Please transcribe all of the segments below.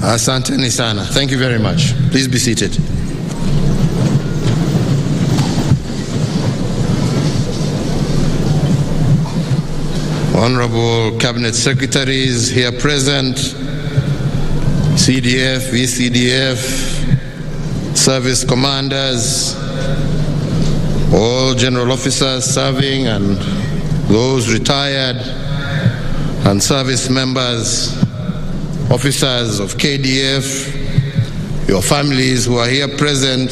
Asanteni sana. Thank you very much. Please be seated. Honorable Cabinet Secretaries here present, CDF, VCDF, service commanders, all general officers serving and those retired, and service members, officers of KDF, your families who are here present,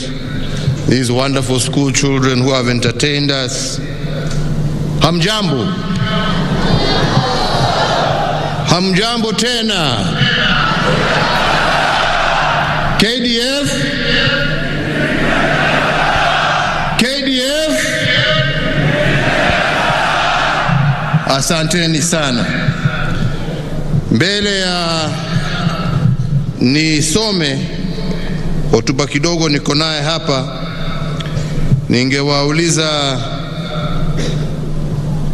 these wonderful school children who have entertained us. Hamjambo. Hamjambo tena. KDF. KDF. Asanteni sana. Mbele ya nisome hotuba kidogo niko naye hapa, ningewauliza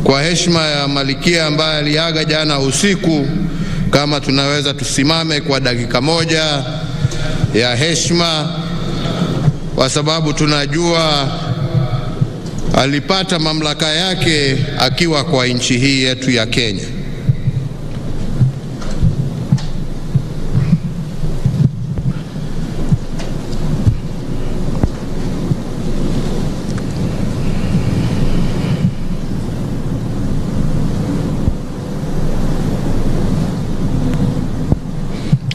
kwa heshima ya Malikia ambaye aliaga jana usiku, kama tunaweza tusimame kwa dakika moja ya heshima, kwa sababu tunajua alipata mamlaka yake akiwa kwa nchi hii yetu ya Kenya.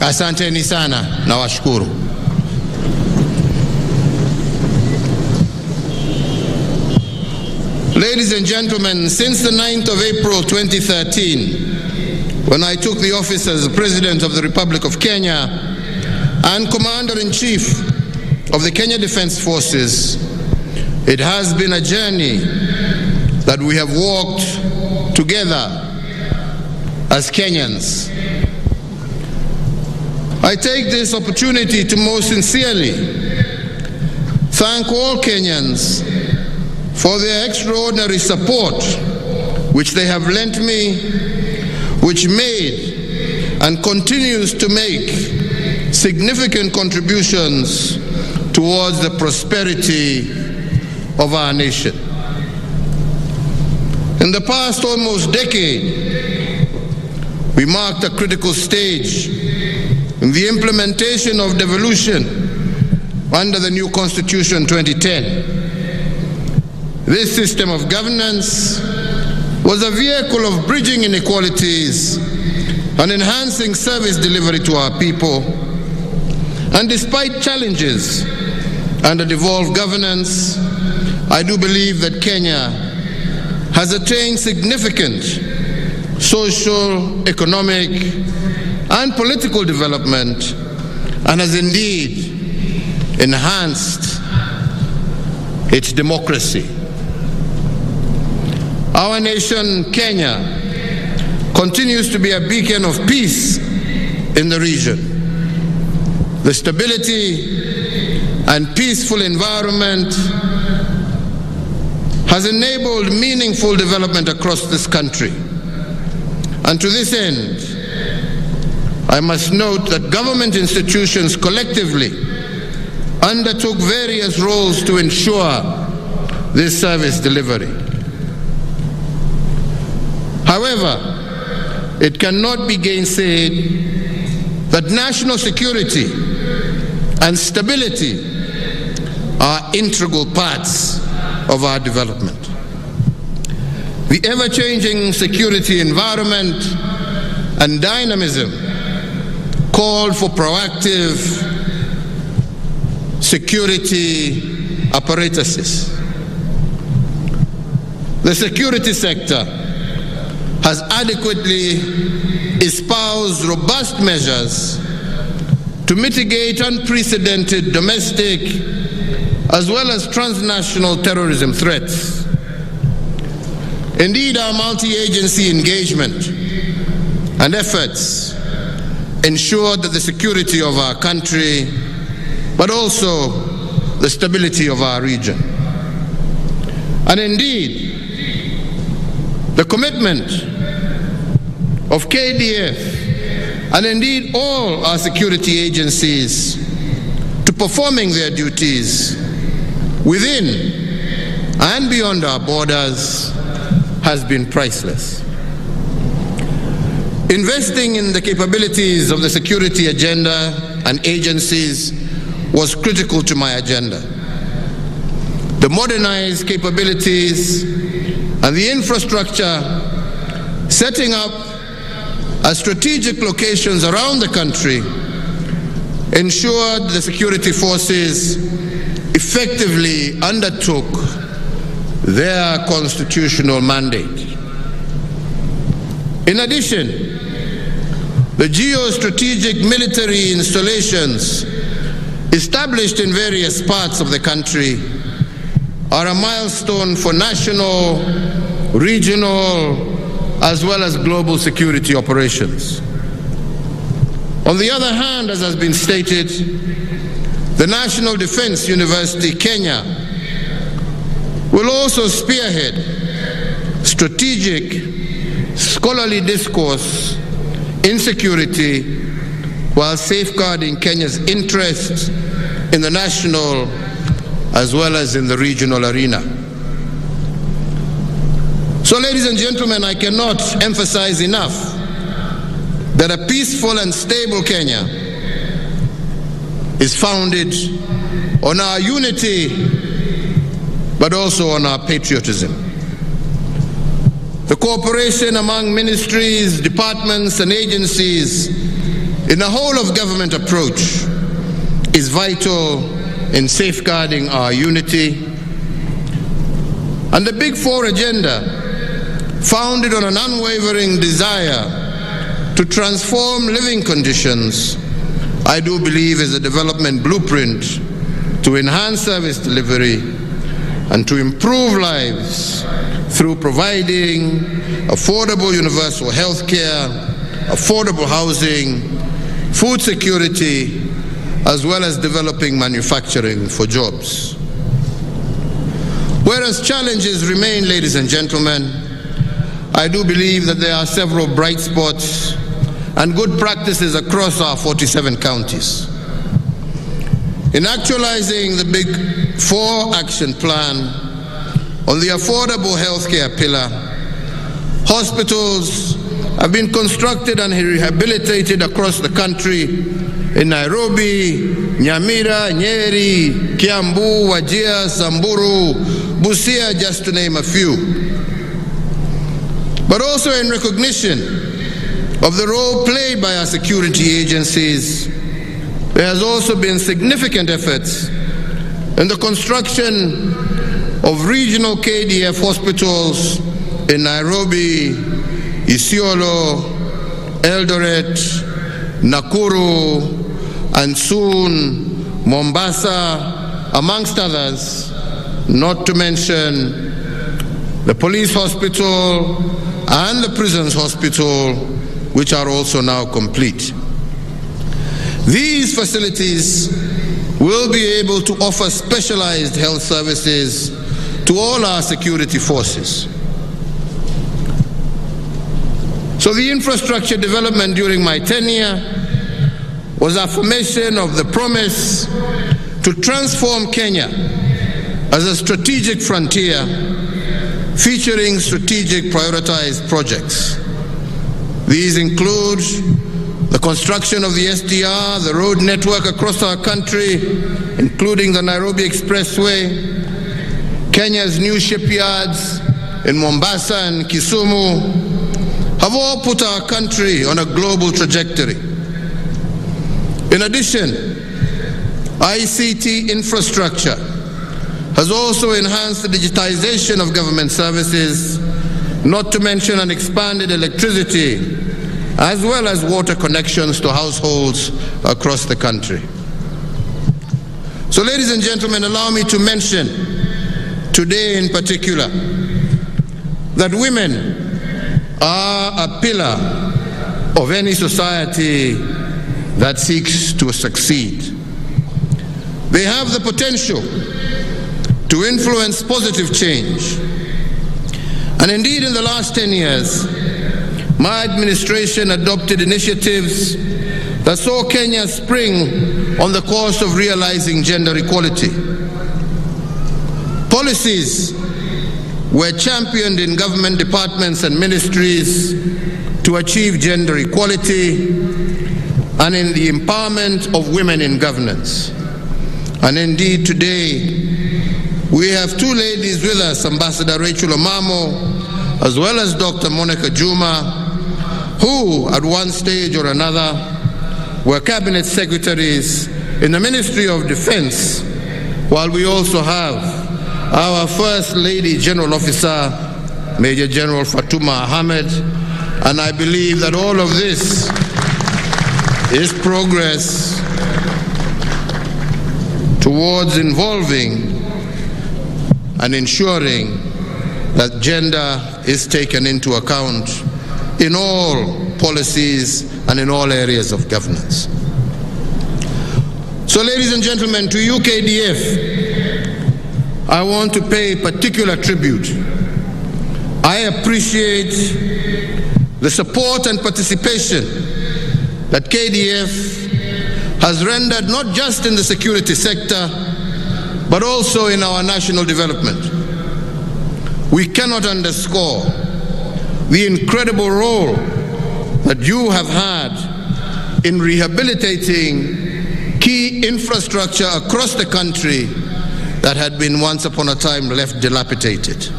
Asanteni sana na washukuru. Ladies and gentlemen, since the 9th of April 2013, when I took the office as President of the Republic of Kenya and Commander-in-Chief of the Kenya Defense Forces, it has been a journey that we have walked together as Kenyans. I take this opportunity to most sincerely thank all Kenyans for their extraordinary support which they have lent me, which made and continues to make significant contributions towards the prosperity of our nation. In the past almost decade, we marked a critical stage in the implementation of devolution under the new Constitution 2010. This system of governance was a vehicle of bridging inequalities and enhancing service delivery to our people. And despite challenges under devolved governance, I do believe that Kenya has attained significant social, economic, and political development, and has indeed enhanced its democracy. Our nation, Kenya, continues to be a beacon of peace in the region. The stability and peaceful environment has enabled meaningful development across this country. And to this end, I must note that government institutions collectively undertook various roles to ensure this service delivery. However, it cannot be gainsaid that national security and stability are integral parts of our development. The ever-changing security environment and dynamism called for proactive security apparatuses. The security sector has adequately espoused robust measures to mitigate unprecedented domestic as well as transnational terrorism threats. Indeed, our multi-agency engagement and efforts ensured that the security of our country, but also the stability of our region. And indeed, the commitment of KDF and indeed all our security agencies to performing their duties within and beyond our borders has been priceless. Investing in the capabilities of the security agenda and agencies was critical to my agenda. The modernized capabilities and the infrastructure, setting up at strategic locations around the country, ensured the security forces effectively undertook their constitutional mandate. In addition, the geostrategic military installations established in various parts of the country are a milestone for national, regional, as well as global security operations. On the other hand, as has been stated, the National Defense University, Kenya, will also spearhead strategic, scholarly discourse in security while safeguarding Kenya's interests in the national as well as in the regional arena. So, ladies and gentlemen, I cannot emphasize enough that a peaceful and stable Kenya is founded on our unity, but also on our patriotism. The cooperation among ministries, departments, and agencies in a whole-of-government approach is vital in safeguarding our unity. And the Big Four agenda, founded on an unwavering desire to transform living conditions, I do believe is a development blueprint to enhance service delivery and to improve lives through providing affordable universal health care, affordable housing, food security, as well as developing manufacturing for jobs. Whereas challenges remain, ladies and gentlemen, I do believe that there are several bright spots and good practices across our 47 counties. In actualizing the Big Four action plan on the affordable healthcare pillar, hospitals have been constructed and rehabilitated across the country in Nairobi, Nyamira, Nyeri, Kiambu, Wajir, Samburu, Busia, just to name a few. But also in recognition of the role played by our security agencies, there has also been significant efforts in the construction of regional KDF hospitals in Nairobi, Isiolo, Eldoret, Nakuru, and soon Mombasa, amongst others, not to mention the police hospital and the prisons hospital, which are also now complete. These facilities will be able to offer specialized health services to all our security forces. So the infrastructure development during my tenure was affirmation of the promise to transform Kenya as a strategic frontier featuring strategic prioritized projects. These include the construction of the SDR, the road network across our country, including the Nairobi Expressway, Kenya's new shipyards in Mombasa and Kisumu, have all put our country on a global trajectory. In addition, ICT infrastructure has also enhanced the digitization of government services, not to mention an expanded electricity, as well as water connections to households across the country. So, ladies and gentlemen, allow me to mention today in particular that women are a pillar of any society that seeks to succeed. They have the potential to influence positive change. And indeed, in the last 10 years, my administration adopted initiatives that saw Kenya spring on the course of realizing gender equality. Policies were championed in government departments and ministries to achieve gender equality and in the empowerment of women in governance. And indeed today, we have two ladies with us, Ambassador Rachel Omamo, as well as Dr. Monica Juma, who at one stage or another were cabinet secretaries in the Ministry of Defense, while we also have our First Lady General Officer, Major General Fatuma Ahmed, and I believe that all of this is progress towards involving and ensuring that gender is taken into account in all policies and in all areas of governance. So, ladies and gentlemen, to you, KDF, I want to pay particular tribute. I appreciate the support and participation that KDF has rendered not just in the security sector, but also in our national development. We cannot underscore the incredible role that you have had in rehabilitating key infrastructure across the country that had been once upon a time left dilapidated.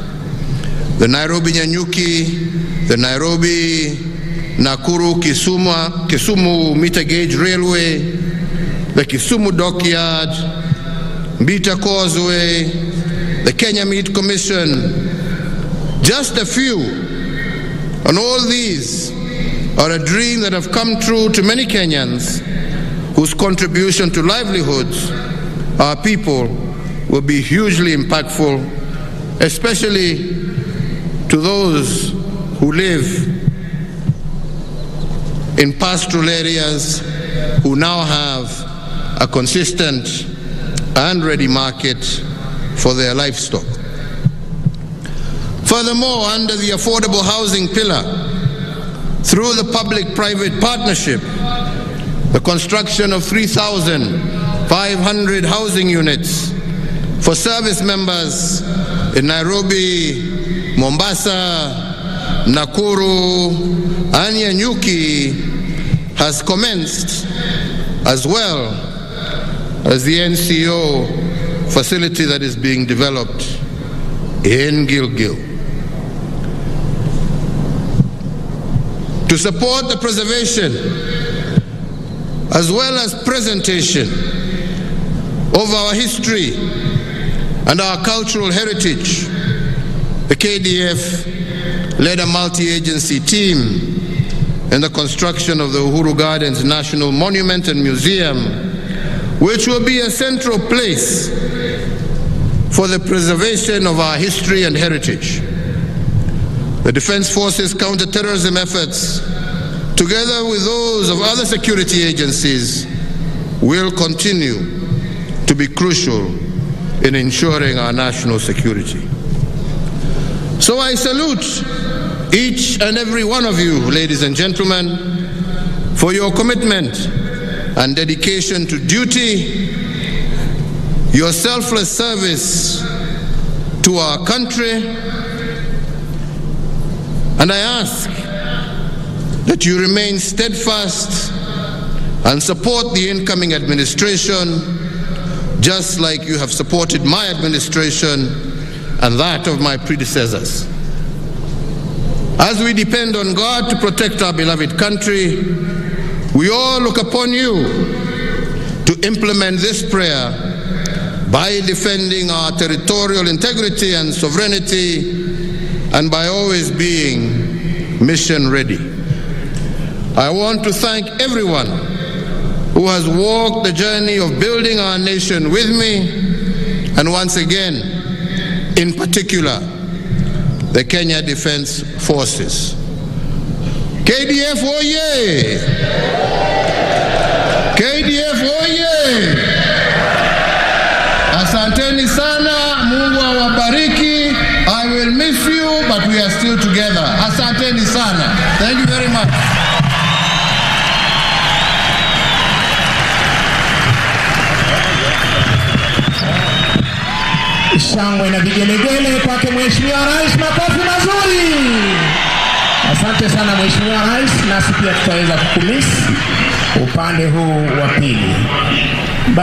The Nairobi-Nyanyuki, the Nairobi-Nakuru-Kisumu meter gauge railway, the Kisumu dockyard, Mbita Causeway, the Kenya Meat Commission, just a few. And all these are a dream that have come true to many Kenyans whose contribution to livelihoods, our people, will be hugely impactful, especially to those who live in pastoral areas who now have a consistent and ready market for their livestock. Furthermore, under the affordable housing pillar, through the public-private partnership, the construction of 3,500 housing units for service members in Nairobi, Mombasa, Nakuru, and Nyanyuki has commenced, as well as the NCO facility that is being developed in Gilgil. To support the preservation as well as presentation of our history and our cultural heritage, the KDF led a multi-agency team in the construction of the Uhuru Gardens National Monument and Museum, which will be a central place for the preservation of our history and heritage. The Defense Forces counter-terrorism efforts, together with those of other security agencies, will continue to be crucial in ensuring our national security. So I salute each and every one of you, ladies and gentlemen, for your commitment and dedication to duty, your selfless service to our country, and I ask that you remain steadfast and support the incoming administration, just like you have supported my administration and that of my predecessors. As we depend on God to protect our beloved country, we all look upon you to implement this prayer by defending our territorial integrity and sovereignty, and by always being mission ready. I want to thank everyone who has walked the journey of building our nation with me, and once again, in particular, the Kenya Defense Forces. KDF oye! KDF oye! Asanteni sana, Mungu awabariki. I will miss you, but we are still together. Asanteni sana. Thank you very much. shangwe na vigelegele kwake Mheshimiwa Rais, makofi mazuri. Asante sana Mheshimiwa Rais, nasi pia tutaweza kukumisi upande huu wa pili. Basi